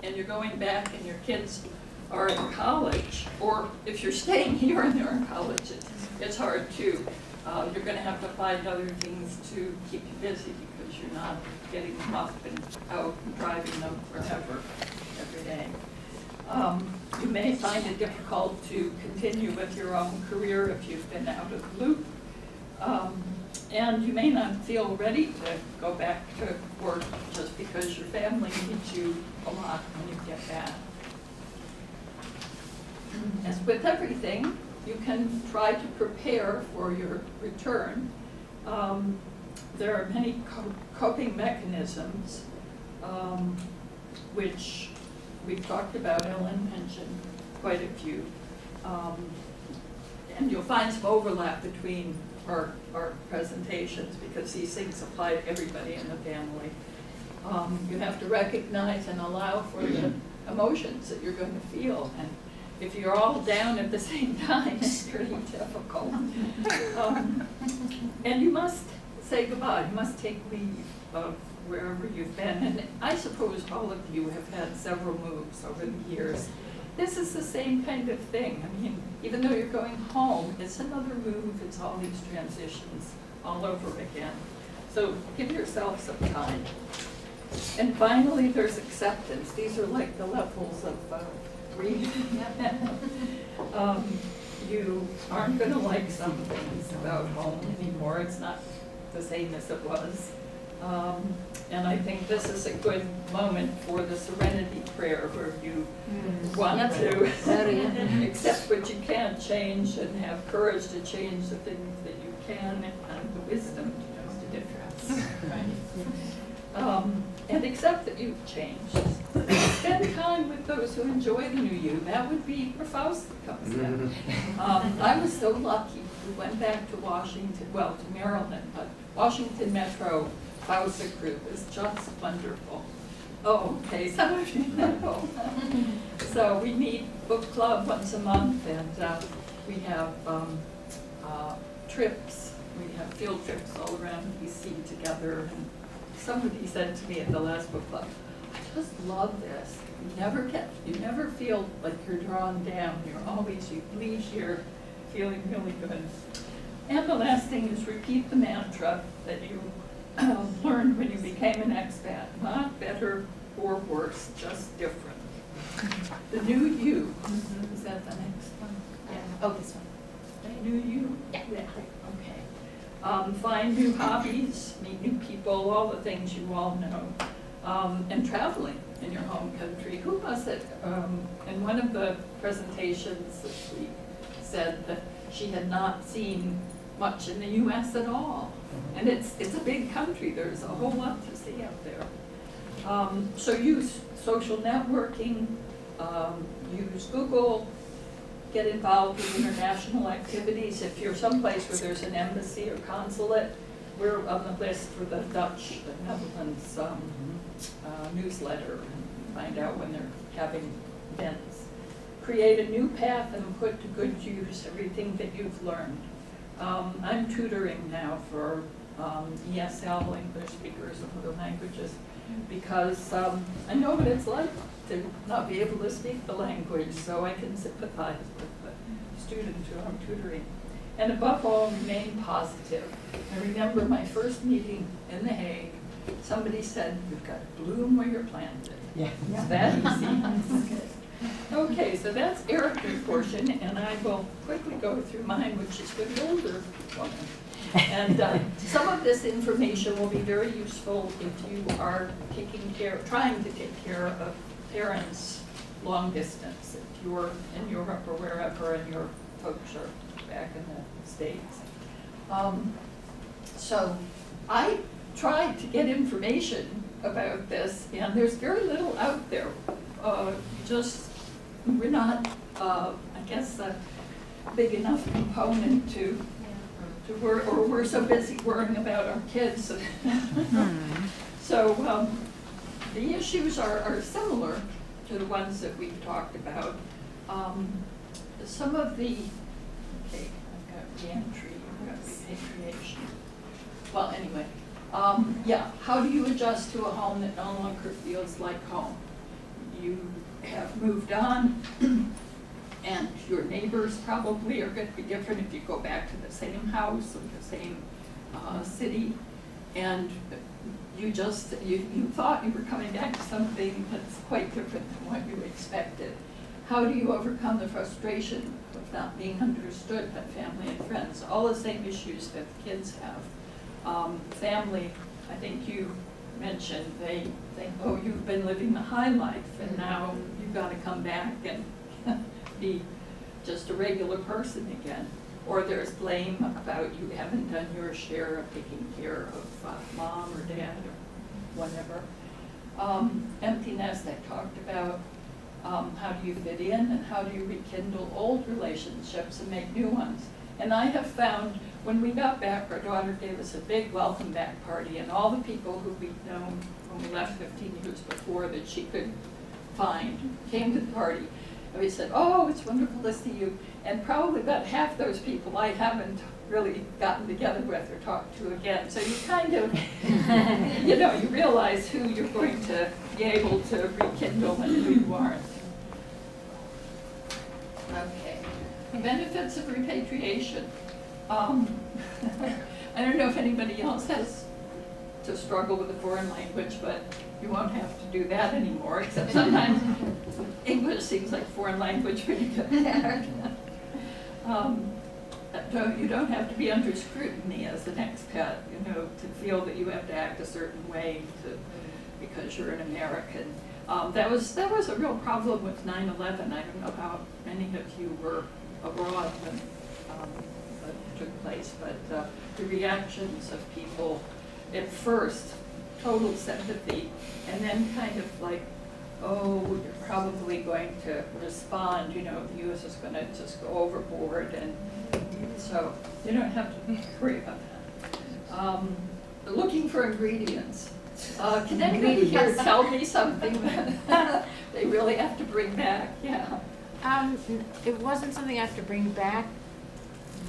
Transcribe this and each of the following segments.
and you're going back and your kids are in college, or if you're staying here and they're in college, it's hard too. You're going to have to find other things to keep you busy because you're not getting them up and out and driving them forever, every day. You may find it difficult to continue with your own career if you've been out of the loop. And you may not feel ready to go back to work just because your family needs you a lot when you get back. As with everything, you can try to prepare for your return. There are many coping mechanisms, which we've talked about. Ellen mentioned quite a few. And you'll find some overlap between our presentations because these things apply to everybody in the family. You have to recognize and allow for the emotions that you're going to feel. And if you're all down at the same time, it's pretty difficult. And you must say goodbye. You must take leave of wherever you've been. And I suppose all of you have had several moves over the years. This is the same kind of thing. I mean, even though you're going home, it's another move. It's all these transitions all over again. So give yourself some time. And finally, there's acceptance. These are like the levels of grief. You aren't going to like some things about home anymore. It's not the same as it was. And I think this is a good moment for the serenity prayer where you want to accept what you can't change and have courage to change the things that you can and the wisdom to difference. And accept that you've changed. Spend time with those who enjoy the new you. That would be where FAUSA comes in. I was so lucky. We went back to Washington, well, to Maryland, but Washington Metro FAUSA group is just wonderful. Oh, okay, some of you know. So we meet book club once a month, and we have trips. We have field trips all around DC together. And somebody said to me at the last book club, I just love this. You never feel like you're drawn down. You leave here feeling really good. And the last thing is repeat the mantra that you learned when you became an expat. Not better or worse, just different. The new you. Is that the next one? Yeah. Oh, this one. The new you? Yeah. Okay. Find new hobbies, meet new people, all the things you all know. And traveling in your home country. Who was it? In one of the presentations this week said that she had not seen much in the U.S. at all. And it's a big country. There's a whole lot to see out there. So use social networking, use Google, get involved in international activities. If you're someplace where there's an embassy or consulate, we're on the list for the Dutch, the Netherlands newsletter, and find out when they're having events. Create a new path and put to good use everything that you've learned. I'm tutoring now for ESL, English speakers of other languages, because I know what it's like to not be able to speak the language, so I can sympathize with the students who I'm tutoring. And above all, remain positive. I remember my first meeting in The Hague, somebody said, you've got to bloom where you're planted. Yeah. It's that easy. Okay, so that's Erica's portion, and I will quickly go through mine, which is for the older woman. And some of this information will be very useful if you are trying to take care of parents long distance. If you're in Europe or wherever and your folks are back in the States. So I tried to get information about this, and there's very little out there. We're not, I guess, a big enough component to work, or we're so busy worrying about our kids. So the issues are similar to the ones that we've talked about. Some of the, okay, I've got reentry, I've got repatriation. Well, anyway, yeah, how do you adjust to a home that no longer feels like home? You have moved on, and your neighbors probably are going to be different if you go back to the same house or the same city, and you thought you were coming back to something that's quite different than what you expected. How do you overcome the frustration of not being understood by family and friends? All the same issues that kids have. Family, I think you mentioned, they think, oh, you've been living the high life, and now you've got to come back and be just a regular person again. Or there's blame about you haven't done your share of taking care of mom or dad or whatever. Empty nest, I talked about. How do you fit in, and how do you rekindle old relationships and make new ones? And I have found, when we got back, our daughter gave us a big welcome back party, and all the people who we'd known when we left 15 years before that she could find came to the party. And we said, oh, it's wonderful to see you. And probably about half those people I haven't really gotten together with or talked to again. So you kind of, you know, you realize who you're going to be able to rekindle and who you aren't. Okay. Benefits of repatriation. I don't know if anybody else has to struggle with a foreign language, but you won't have to do that anymore, except sometimes English seems like foreign language when you get back. You don't have to be under scrutiny as an expat, you know, to feel that you have to act a certain way because you're an American. That was a real problem with 9/11. I don't know how many of you were abroad when that took place, but the reactions of people at first, total sympathy, and then kind of like, oh, you're probably going to respond, you know, the U.S. is going to just go overboard, and so you don't have to worry about that. Looking for ingredients. Can anybody here tell me something that they really have to bring back? Yeah. It wasn't something I have to bring back,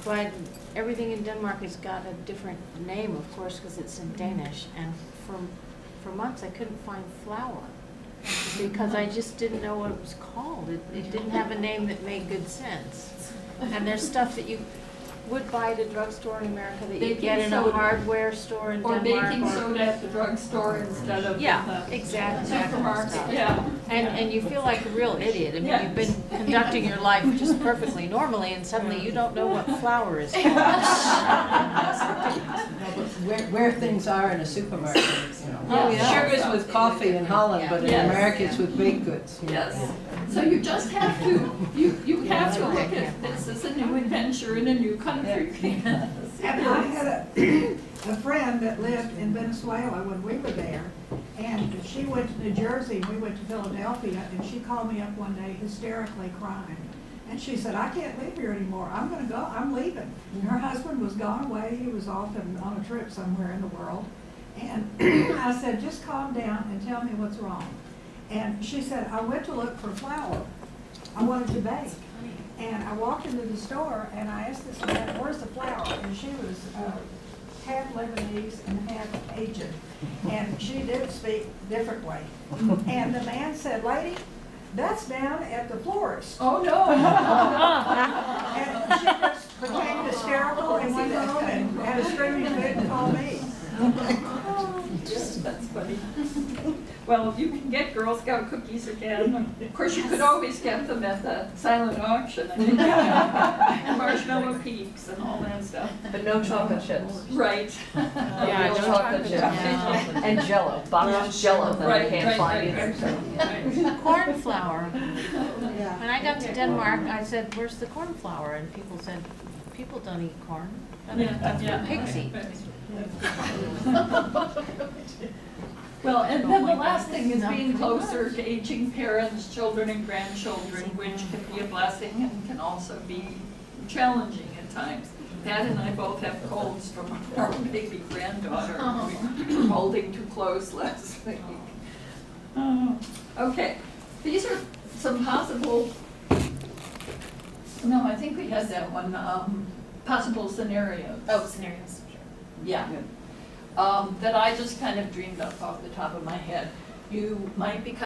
but everything in Denmark has got a different name, of course, because it's in Danish. And for months I couldn't find flour because I just didn't know what it was called. It didn't have a name that made good sense. And there's stuff that you would buy at a drugstore in America that you get in a hardware store in Denmark. Or baking soda at the drugstore instead of exactly. Supermarket. Yeah. And you feel like a real idiot. I mean, you've been conducting your life just perfectly normally, and suddenly you don't know what flour is called. Where things are in a supermarket, you know. Oh, yeah. Sugar's with coffee in Holland, but in America it's with baked goods. Yes. So you just have to, you have to look at this as a new adventure in a new country. And I had a friend that lived in Venezuela when we were there, and she went to New Jersey and we went to Philadelphia, and she called me up one day hysterically crying. And she said, I can't live here anymore. I'm going to go. I'm leaving. And her husband was gone away. He was off on a trip somewhere in the world. And I said, just calm down and tell me what's wrong. And she said, I went to look for flour. I wanted to bake. And I walked into the store and I asked this man, where's the flour? And she was half Lebanese and half Asian. And she did speak differently. And the man said, lady, that's down at the florist. Oh, no. And she just became hysterical and went home and had a screaming fit and called me. Yes, that's funny. Well, you can get Girl Scout cookies again. Of course, you could always get them at the silent auction. I think. And marshmallow peaks and all that stuff. But no chocolate chips. Right. Yeah, no no chocolate chips. Yeah. And Jello, boxed Jello that I can't find either. Right. Corn flour. When I got to Denmark, I said, where's the corn flour? And people said, people don't eat corn. Pigs eat. Well, and then the last thing is being closer to aging parents, children, and grandchildren, which can be a blessing and can also be challenging at times. Pat and I both have colds from our baby granddaughter. We were holding too close last week. Okay, these are some possible, no, I think we had that one, possible scenarios. Oh, scenarios. Yeah. That I just kind of dreamed up off the top of my head. You might become